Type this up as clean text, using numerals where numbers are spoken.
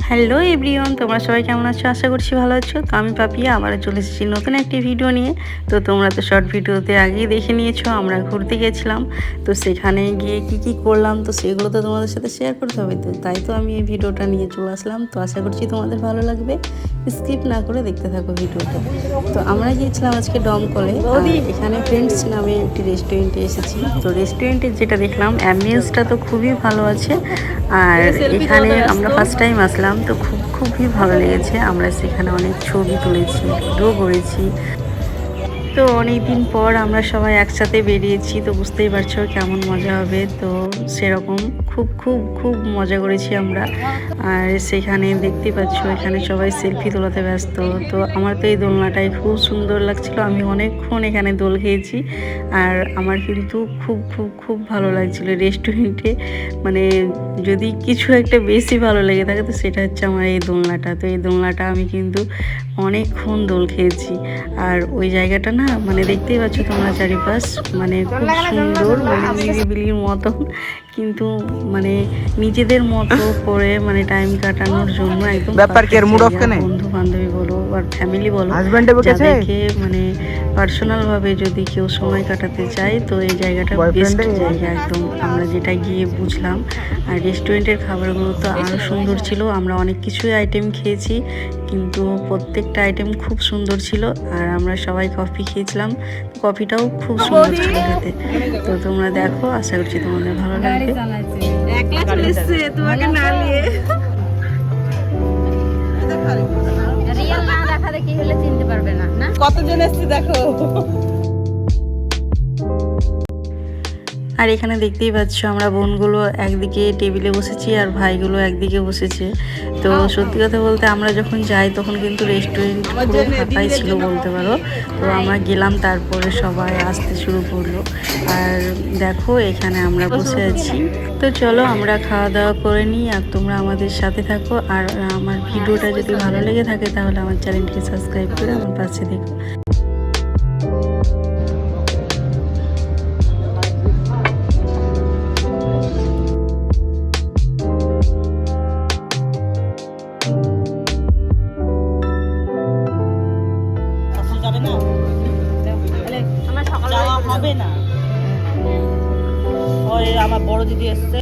Hello everyone, তোমরা সবাই কেমন আছো? আশা করছি ভালো আছো। তো আমি পাপিয়া আবার চলে এসেছি নতুন একটি ভিডিও নিয়ে। তো তোমরা তো শর্ট ভিডিওতে আগেই দেখে নিয়েছো, আমরা ঘুরতে গেছিলাম। তো সেখানে গিয়ে কি করলাম তো সেগুলো তো তোমাদের সাথে শেয়ার করতে হবে। তো তাই তো আমি এই ভিডিওটা নিয়ে চলে আসলাম। তো আশা করছি তোমাদের ভালো লাগবে, স্কিপ না করে দেখতে থাকো ভিডিওটা। তো আমরা গিয়েছিলাম আজকে দমকলে, এখানে ফ্রেন্ডস নামে একটি রেস্টুরেন্টে এসেছি। তো রেস্টুরেন্টে যেটা দেখলাম অ্যাম্বিয়েন্সটা তো খুবই ভালো আছে। আর এখানে আমরা ফার্স্ট টাইম আসলাম, তো খুবই ভালো লেগেছে। আমরা সেখানে অনেক ছবি তুলেছি, ভিডিও করেছি। তো অনেক দিন পর আমরা সবাই একসাথে বেরিয়েছি, তো বুঝতেই পারছো কেমন মজা হবে। তো সেরকম খুব মজা করেছি আমরা। আর সেখানে দেখতে পাচ্ছ এখানে সবাই সেলফি তোলাতে ব্যস্ত। তো আমার তো এই দোলনাটাই খুব সুন্দর লাগছিল, আমি অনেকক্ষণ এখানে দোল খেয়েছি। আর আমার কিন্তু খুব ভালো লাগছিল রেস্টুরেন্টে। মানে যদি কিছু একটা বেশি ভালো লেগে থাকে তো সেটা হচ্ছে আমার এই দোলনাটা। তো এই দোলনাটা আমি কিন্তু অনেকক্ষণ দোল খেয়েছি। আর ওই জায়গাটা না মানে দেখতেই পাচ্ছ তোমরা চারিপাশ, মানে খুব সুন্দর, মানে নিরিবিলির মতন, কিন্তু মানে নিজেদের মতো করে মানে টাইম কাটানোর জন্য একদম বন্ধু বান্ধবী বলো আর ফ্যামিলি বলো, যাদেরকে মানে পার্সোনালভাবে যদি কেউ সময় কাটাতে চায় তো এই জায়গাটা বেস্ট জায়গা একদম। আমরা যেটা গিয়ে বুঝলাম। আর রেস্টুরেন্টের খাবারগুলো তো আরও সুন্দর ছিল। আমরা অনেক কিছুই আইটেম খেয়েছি, কিন্তু প্রত্যেকটা আইটেম খুব সুন্দর ছিল। আর আমরা সবাই কফি খেয়েছিলাম, কফিটাও খুব সুন্দর ছিল খেতে। তো তোমরা দেখো, আশা করছি তোমাদের ভালো লাগবে। কতজন এসছে দেখো। আর এখানে দেখতেই পাচ্ছ আমরা বোনগুলো একদিকে টেবিলে বসেছি আর ভাইগুলো একদিকে বসেছে। তো সত্যি কথা বলতে আমরা যখন যাই তখন কিন্তু রেস্টুরেন্ট পুরো ফাঁকাই ছিল বলতে পারো। তো আমরা গেলাম, তারপরে সবাই আসতে শুরু করলো। আর দেখো এখানে আমরা বসে আছি। তো চলো আমরা খাওয়া দাওয়া করে নিই, আর তোমরা আমাদের সাথে থাকো। আর আমার ভিডিওটা যদি ভালো লেগে থাকে তাহলে আমার চ্যানেলটি সাবস্ক্রাইব করে আমার পাশে দেখো। হবে না, আমার বড় দিদি এসছে।